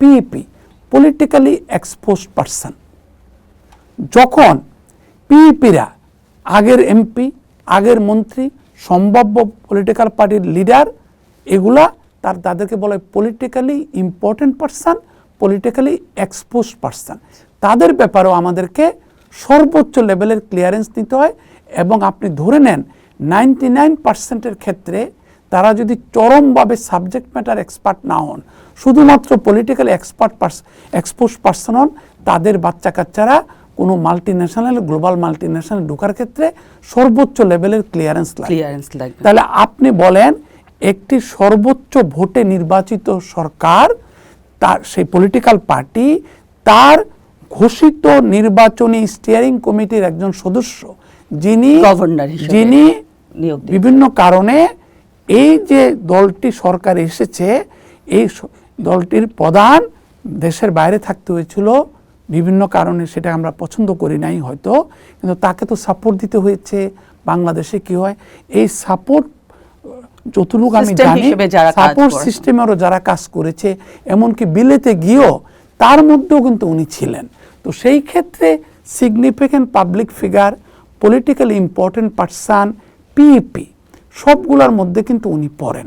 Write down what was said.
PEP politically exposed person. যখন পিইপিরা আগের MP, আগের মন্ত্রী, সম্ভাব্য পলিটিক্যাল পার্টির লিডার, এগুলা তাদেরকে বলা হয় politically important person, politically exposed person. তাদের ব্যাপারেও আমাদেরকে সর্বোচ্চ লেভেলের ক্লিয়ারেন্স নিতে হয়। এবং আপনি ধরে নেন 99% ক্ষেত্রে তারা যদি চরমভাবে সাবজেক্ট ম্যাটার এক্সপার্ট না হন, শুধুমাত্র পলিটিক্যাল এক্সপোজ পারসন হন, তাদের বাচ্চা কাচ্চারা কোনো মাল্টিন্যাশনাল, গ্লোবাল মাল্টিন্যাশনাল ঢোকার ক্ষেত্রে সর্বোচ্চ লেভেলের ক্লিয়ারেন্স লাগবে। তাহলে আপনি বলেন একটি সর্বোচ্চ ভোটে নির্বাচিত সরকার, তার সেই পলিটিক্যাল পার্টি তার ঘোষিত নির্বাচনী স্টিয়ারিং কমিটির একজন সদস্য, যিনি বিভিন্ন কারণে এই যে দলটি সরকারে এসেছে, এই দলটির প্রধান দেশের বাইরে থাকতে হয়েছিল বিভিন্ন কারণে, সেটা আমরা পছন্দ করি নাই হয়তো, কিন্তু তাকে তো সাপোর্ট দিতে হয়েছে। বাংলাদেশে কি হয়, এই সাপোর্ট যতটুকু আমি জানি সাপোর্ট সিস্টেমেরও যারা কাজ করেছে, এমনকি বিলেতে গিয়েও তার মধ্যেও কিন্তু উনি ছিলেন। তো সেই ক্ষেত্রে significant public figure, politically important person, PEP সবগুলোর মধ্যে কিন্তু উনি পড়েন।